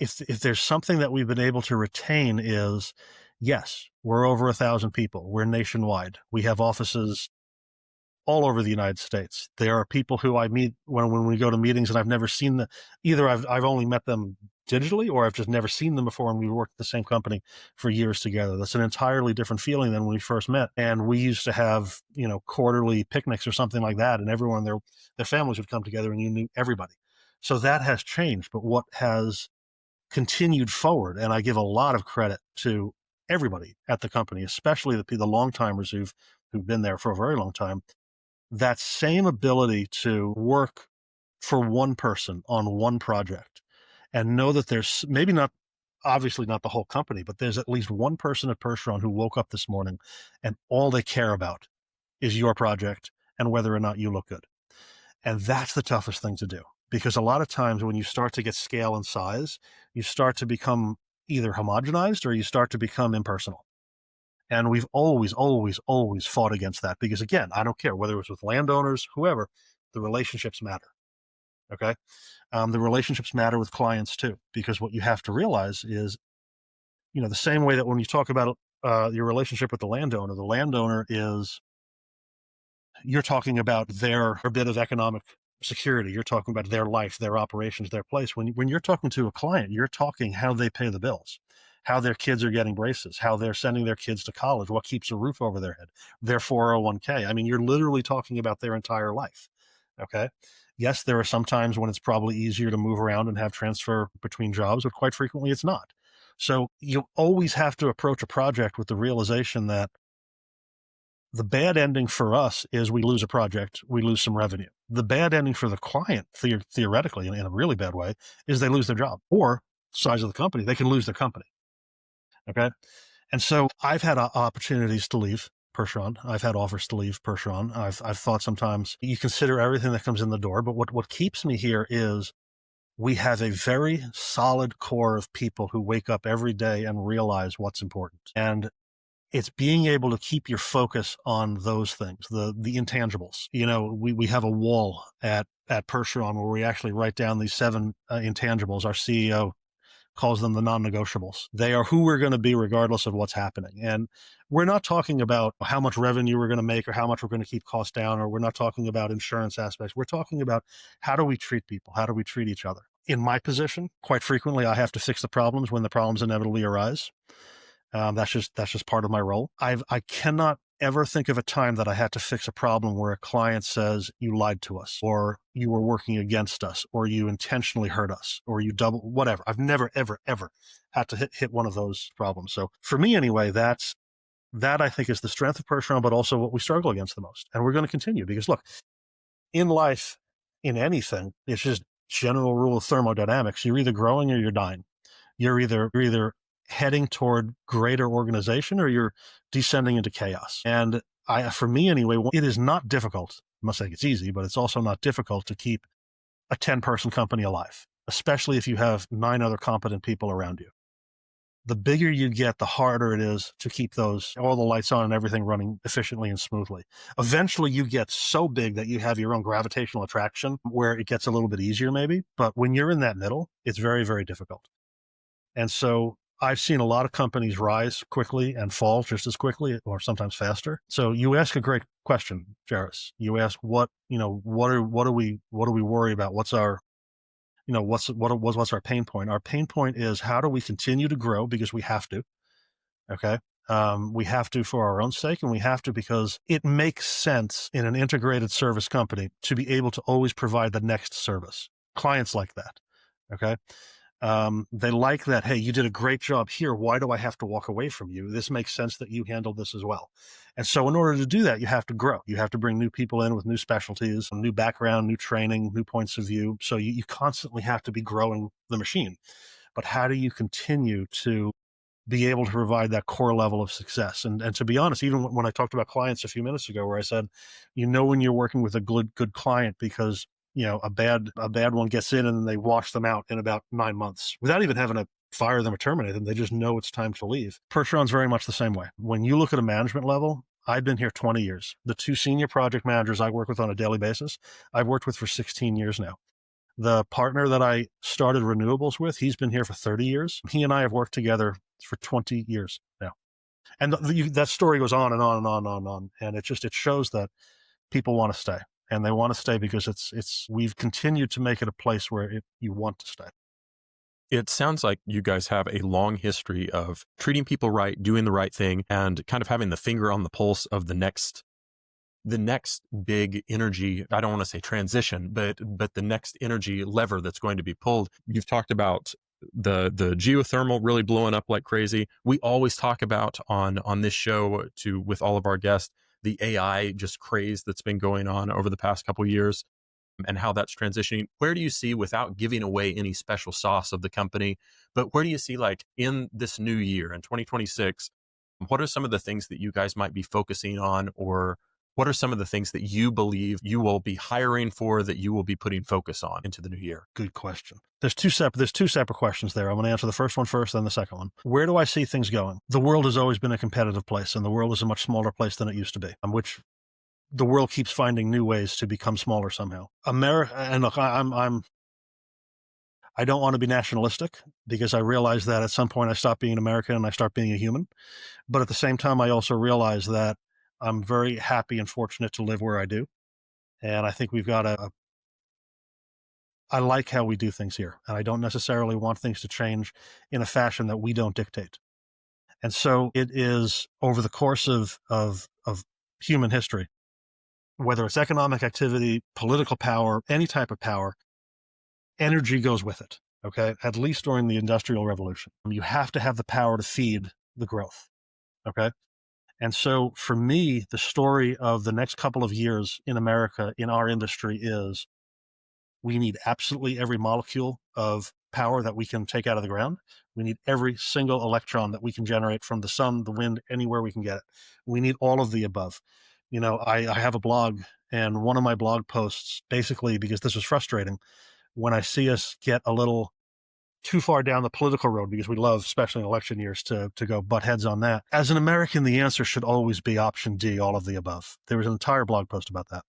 if there's something that we've been able to retain is, yes, we're over 1,000 people. We're nationwide. We have offices all over the United States. There are people who I meet when we go to meetings, and I've never seen them. Either I've only met them digitally, or I've just never seen them before, and we worked at the same company for years together. That's an entirely different feeling than when we first met. And we used to have, quarterly picnics or something like that, and everyone, their families would come together and you knew everybody. So that has changed. But what has continued forward, and I give a lot of credit to everybody at the company, especially the long-timers who've been there for a very long time, that same ability to work for one person on one project and know that there's maybe not, obviously not the whole company, but there's at least one person at Percheron who woke up this morning and all they care about is your project and whether or not you look good. And that's the toughest thing to do, because a lot of times when you start to get scale and size, you start to become either homogenized or you start to become impersonal. And we've always, always, always fought against that, because again, I don't care whether it's with landowners, whoever, the relationships matter. Okay. The relationships matter with clients too, because what you have to realize is, the same way that when you talk about your relationship with the landowner is, you're talking about their bit of economic security. You're talking about their life, their operations, their place. When you're talking to a client, you're talking how they pay the bills, how their kids are getting braces, how they're sending their kids to college, what keeps a roof over their head, their 401k. I mean, you're literally talking about their entire life. Okay. Yes, there are some times when it's probably easier to move around and have transfer between jobs, but quite frequently it's not. So you always have to approach a project with the realization that the bad ending for us is we lose a project, we lose some revenue. The bad ending for the client, theoretically, in a really bad way, is they lose their job, or size of the company, they can lose their company. Okay. And so I've had opportunities to leave Percheron. I've had offers to leave Percheron. I've thought sometimes you consider everything that comes in the door, but what keeps me here is we have a very solid core of people who wake up every day and realize what's important. And it's being able to keep your focus on those things, the intangibles. You know, we have a wall at Percheron where we actually write down these 7 intangibles. Our CEO calls them the non-negotiables. They are who we're going to be regardless of what's happening. And we're not talking about how much revenue we're going to make or how much we're going to keep costs down, or we're not talking about insurance aspects. We're talking about how do we treat people? How do we treat each other? In my position, quite frequently, I have to fix the problems when the problems inevitably arise. That's just part of my role. I cannot ever think of a time that I had to fix a problem where a client says you lied to us, or you were working against us, or you intentionally hurt us, or you whatever. I've never, ever, ever had to hit one of those problems. So for me anyway, that I think is the strength of Percheron, but also what we struggle against the most. And we're going to continue because look, in life, in anything, it's just general rule of thermodynamics. You're either growing or you're dying. You're either heading toward greater organization or you're descending into chaos. And for me anyway, it is not difficult. I'm not saying it's easy, but it's also not difficult to keep a 10-person company alive, especially if you have 9 other competent people around you. The bigger you get, the harder it is to keep all the lights on and everything running efficiently and smoothly. Eventually you get so big that you have your own gravitational attraction where it gets a little bit easier maybe. But when you're in that middle, it's very, very difficult. And so I've seen a lot of companies rise quickly and fall just as quickly or sometimes faster. So you ask a great question, Jerris. You ask what do we worry about? What's our pain point? Our pain point is how do we continue to grow because we have to. Okay. We have to for our own sake, and we have to because it makes sense in an integrated service company to be able to always provide the next service. Clients like that. Okay. They like that. Hey, you did a great job here. Why do I have to walk away from you? This makes sense that you handled this as well. And so in order to do that, you have to grow. You have to bring new people in with new specialties, new background, new training, new points of view. So you constantly have to be growing the machine. But how do you continue to be able to provide that core level of success? And to be honest, even when I talked about clients a few minutes ago, where I said, when you're working with a good client because a bad one gets in and they wash them out in about 9 months without even having to fire them or terminate them. They just know it's time to leave. Percheron's very much the same way. When you look at a management level, I've been here 20 years. The 2 senior project managers I work with on a daily basis, I've worked with for 16 years now. The partner that I started renewables with, he's been here for 30 years. He and I have worked together for 20 years now. And that story goes on and on and on and on. And it shows that people want to stay. And they want to stay because we've continued to make it a place where you want to stay. It sounds like you guys have a long history of treating people right, doing the right thing, and kind of having the finger on the pulse of the next big energy. I don't want to say transition, but the next energy lever that's going to be pulled. You've talked about the geothermal really blowing up like crazy. We always talk about on this show with all of our guests, the AI just craze that's been going on over the past couple of years and how that's transitioning. Where do you see, without giving away any special sauce of the company, but where do you see, like, in this new year, in 2026, what are some of the things that you guys might be focusing on, or what are some of the things that you believe you will be hiring for, that you will be putting focus on into the new year? Good question. There's two separate questions there. I'm going to answer the first one first, then the second one. Where do I see things going? The world has always been a competitive place, and the world is a much smaller place than it used to be, which the world keeps finding new ways to become smaller somehow. America, and look, I don't want to be nationalistic because I realize that at some point I stop being American and I start being a human. But at the same time, I also realize that I'm very happy and fortunate to live where I do. And I think we've got a I like how we do things here, and I don't necessarily want things to change in a fashion that we don't dictate. And so it is over the course of human history, whether it's economic activity, political power, any type of power, energy goes with it. Okay. At least during the Industrial Revolution, you have to have the power to feed the growth. Okay. And so for me, the story of the next couple of years in America, in our industry, is we need absolutely every molecule of power that we can take out of the ground. We need every single electron that we can generate from the sun, the wind, anywhere we can get it. We need all of the above. You know, I have a blog, and one of my blog posts, basically, because this was frustrating, when I see us get a little too far down the political road, because we love, especially in election years, to go butt heads on that. As an American, the answer should always be option D, all of the above. There was an entire blog post about that.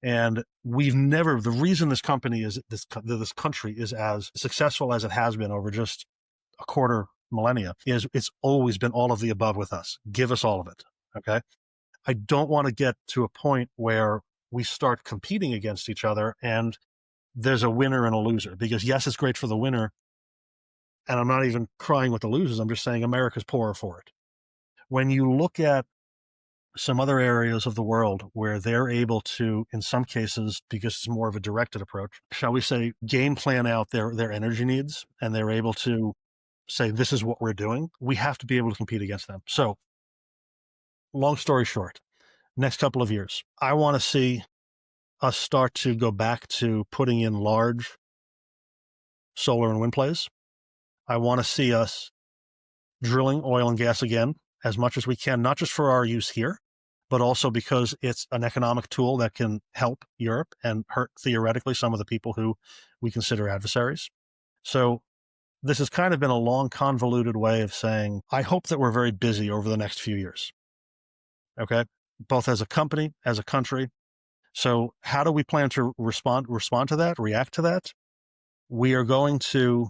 And we've never, the reason this company is, this country is as successful as it has been over just a quarter millennia, is it's always been all of the above with us. Give us all of it. Okay. I don't want to get to a point where we start competing against each other and there's a winner and a loser, because yes, it's great for the winner. And I'm not even crying with the losers. I'm just saying America's poorer for it. When you look at some other areas of the world where they're able to, in some cases, because it's more of a directed approach, shall we say, game plan out their energy needs, and they're able to say, this is what we're doing, we have to be able to compete against them. So long story short, next couple of years, I want to see us start to go back to putting in large solar and wind plays. I want to see us drilling oil and gas again as much as we can, not just for our use here, but also because it's an economic tool that can help Europe and hurt, theoretically, some of the people who we consider adversaries. So this has kind of been a long, convoluted way of saying, I hope that we're very busy over the next few years. Okay. Both as a company, as a country. So how do we plan to respond to that, react to that? We are going to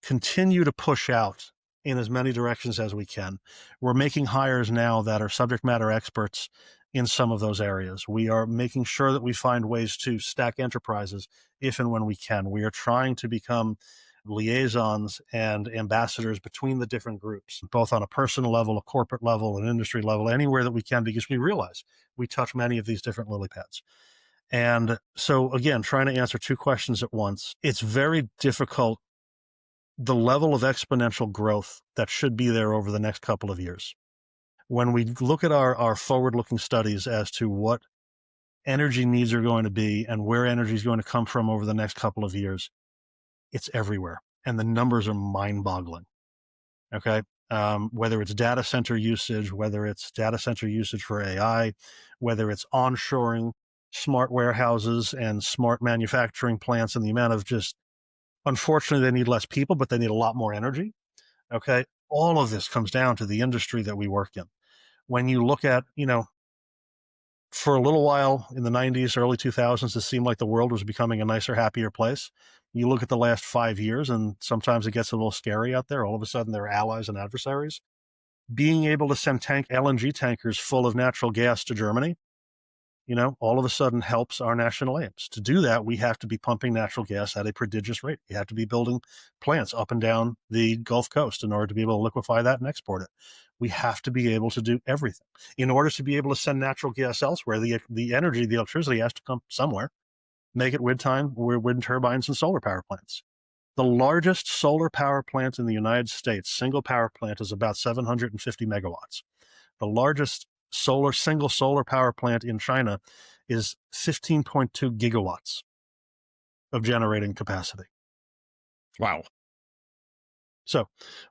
continue to push out in as many directions as we can. We're making hires now that are subject matter experts in some of those areas. We are making sure that we find ways to stack enterprises if and when we can. We are trying to become liaisons and ambassadors between the different groups, both on a personal level, a corporate level, an industry level, anywhere that we can, because we realize we touch many of these different lily pads. And so again, trying to answer two questions at once, it's very difficult. The level of exponential growth that should be there over the next couple of years. When we look at our forward-looking studies as to what energy needs are going to be and where energy is going to come from over the next couple of years, it's everywhere. And the numbers are mind-boggling. Okay. Whether it's data center usage, whether it's data center usage for AI, whether it's onshoring smart warehouses and smart manufacturing plants, and the amount of just, unfortunately, they need less people, but they need a lot more energy. Okay. All of this comes down to the industry that we work in. When you look at, for a little while in the 90s, early 2000s, it seemed like the world was becoming a nicer, happier place. You look at the last 5 years, and sometimes it gets a little scary out there. All of a sudden, there are allies and adversaries. Being able to send LNG tankers full of natural gas to Germany, all of a sudden helps our national aims. To do that, we have to be pumping natural gas at a prodigious rate. We have to be building plants up and down the Gulf Coast in order to be able to liquefy that and export it. We have to be able to do everything. In order to be able to send natural gas elsewhere, the energy, the electricity has to come somewhere. Make it wind turbines and solar power plants. The largest solar power plant in the United States, single power plant, is about 750 megawatts. The largest single solar power plant in China is 15.2 gigawatts of generating capacity. Wow. So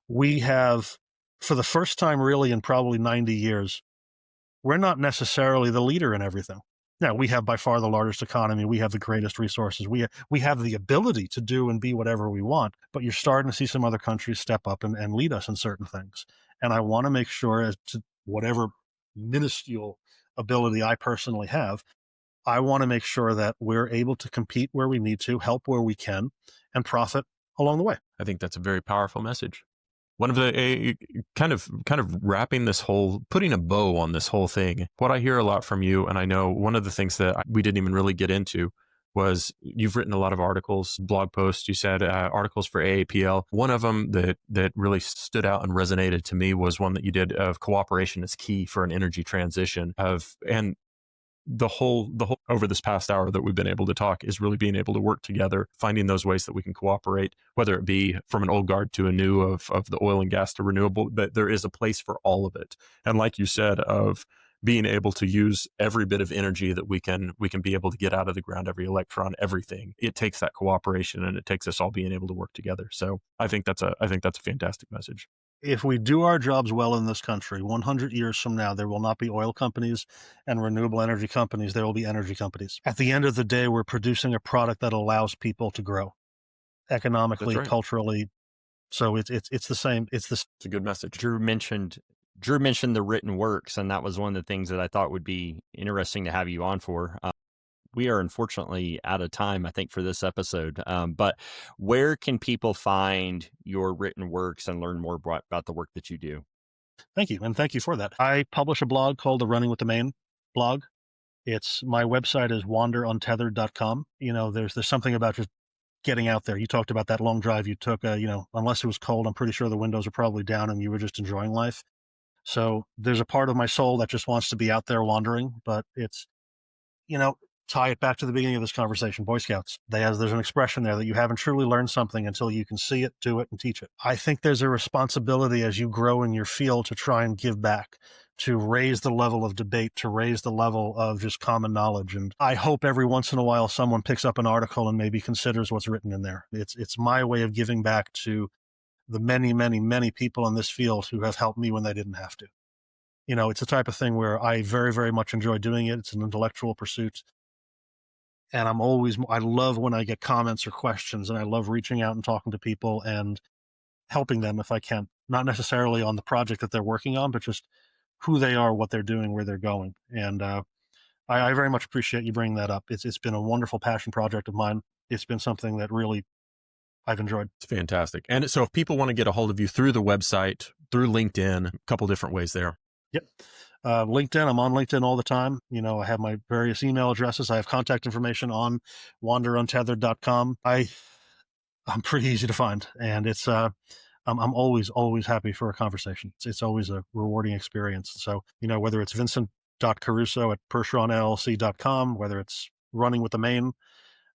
we have, for the first time really in probably 90 years, we're not necessarily the leader in everything. Now, we have by far the largest economy. We have the greatest resources. We have the ability to do and be whatever we want, but you're starting to see some other countries step up and lead us in certain things. And I want to make sure, as to whatever minuscule ability I personally have, I want to make sure that we're able to compete where we need to, help where we can, and profit along the way. I think that's a very powerful message. One of the kind of wrapping this whole, putting a bow on this whole thing, what I hear a lot from you, and I know one of the things that we didn't even really get into, was you've written a lot of articles, blog posts. You said articles for AAPL. One of them that really stood out and resonated to me was one that you did of cooperation is key for an energy transition. And the whole over this past hour that we've been able to talk is really being able to work together, finding those ways that we can cooperate, whether it be from an old guard to a new, of the oil and gas to renewable, but there is a place for all of it. And like you said, of being able to use every bit of energy that we can be able to get out of the ground, every electron, everything. It takes that cooperation, and it takes us all being able to work together. So I think that's a fantastic message. If we do our jobs well in this country, 100 years from now, there will not be oil companies and renewable energy companies. There will be energy companies. At the end of the day, we're producing a product that allows people to grow economically, culturally. So it's the same. It's a good message. Drew mentioned the written works, and that was one of the things that I thought would be interesting to have you on for. We are unfortunately out of time, I think, for this episode. But where can people find your written works and learn more about the work that you do? Thank you. And thank you for that. I publish a blog called the Running with the Main blog. My website is wanderuntethered.com. There's something about just getting out there. You talked about that long drive you took, unless it was cold, I'm pretty sure the windows are probably down and you were just enjoying life. So there's a part of my soul that just wants to be out there wandering, but it's, tie it back to the beginning of this conversation, Boy Scouts. There's an expression there that you haven't truly learned something until you can see it, do it, and teach it. I think there's a responsibility as you grow in your field to try and give back, to raise the level of debate, to raise the level of just common knowledge. And I hope every once in a while someone picks up an article and maybe considers what's written in there. It's my way of giving back to the many, many, many people in this field who have helped me when they didn't have to. It's the type of thing where I very, very much enjoy doing it. It's an intellectual pursuit. And I love when I get comments or questions, and I love reaching out and talking to people and helping them if I can, not necessarily on the project that they're working on, but just who they are, what they're doing, where they're going. And I very much appreciate you bringing that up. It's been a wonderful passion project of mine. It's been something that really I've enjoyed. It's fantastic. And so if people want to get a hold of you through the website, through LinkedIn, a couple different ways there. Yep. LinkedIn, I'm on LinkedIn all the time. I have my various email addresses. I have contact information on wanderuntethered.com. I'm pretty easy to find, and it's I'm always happy for a conversation. It's always a rewarding experience. So, whether it's Vincent.Caruso at PercheronLLC.com, whether it's Running with the Main,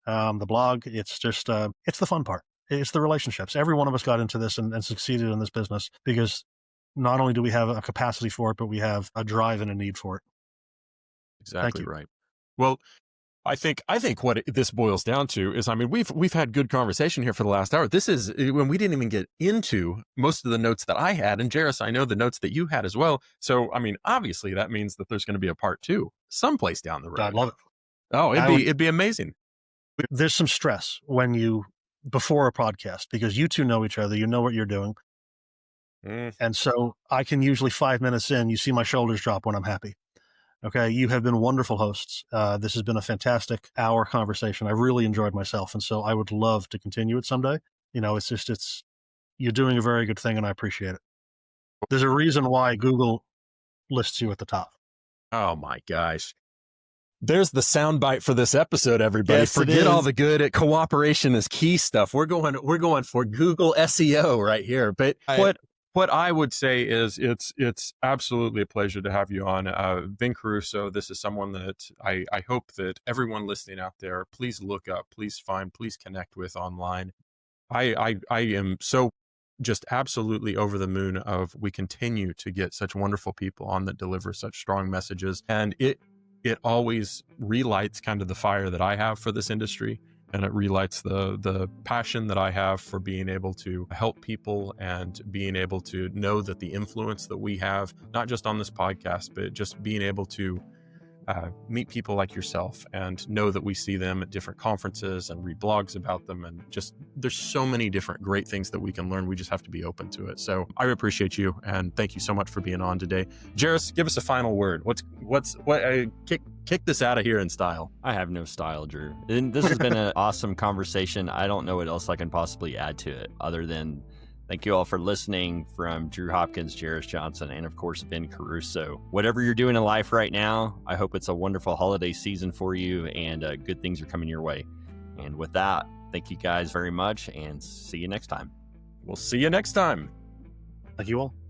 the blog, it's just it's the fun part. It's the relationships. Every one of us got into this and succeeded in this business because not only do we have a capacity for it, but we have a drive and a need for it. Exactly right. Well, I think what this boils down to is, we've had good conversation here for the last hour. This is when we didn't even get into most of the notes that I had, and Jerris, I know the notes that you had as well. So, obviously that means that there's going to be a part 2 someplace down the road. I'd love it. Oh, it'd be amazing. There's some stress before a podcast, because you two know each other, you know what you're doing. And so I can usually 5 minutes in, you see my shoulders drop when I'm happy. Okay. You have been wonderful hosts. This has been a fantastic hour conversation. I really enjoyed myself. And so I would love to continue it someday. You're doing a very good thing, and I appreciate it. There's a reason why Google lists you at the top. Oh my gosh. There's the soundbite for this episode, everybody. Yes, forget all the good cooperation is key stuff. We're going for Google SEO right here. But what I would say is it's absolutely a pleasure to have you on. Vin Caruso, this is someone that I hope that everyone listening out there, please look up, please find, please connect with online. I am so just absolutely over the moon of we continue to get such wonderful people on that deliver such strong messages. And it always relights kind of the fire that I have for this industry. And it relights the passion that I have for being able to help people and being able to know that the influence that we have, not just on this podcast, but just being able to meet people like yourself and know that we see them at different conferences and read blogs about them. And just, there's so many different great things that we can learn. We just have to be open to it. So I appreciate you. And thank you so much for being on today. Jerris, give us a final word. Kick this out of here in style. I have no style, Drew. And this has been an awesome conversation. I don't know what else I can possibly add to it other than Thank you all for listening. From Drew Hopkins, Jerris Johnson, and of course, Ben Caruso. Whatever you're doing in life right now, I hope it's a wonderful holiday season for you and good things are coming your way. And with that, thank you guys very much and see you next time. We'll see you next time. Thank you all.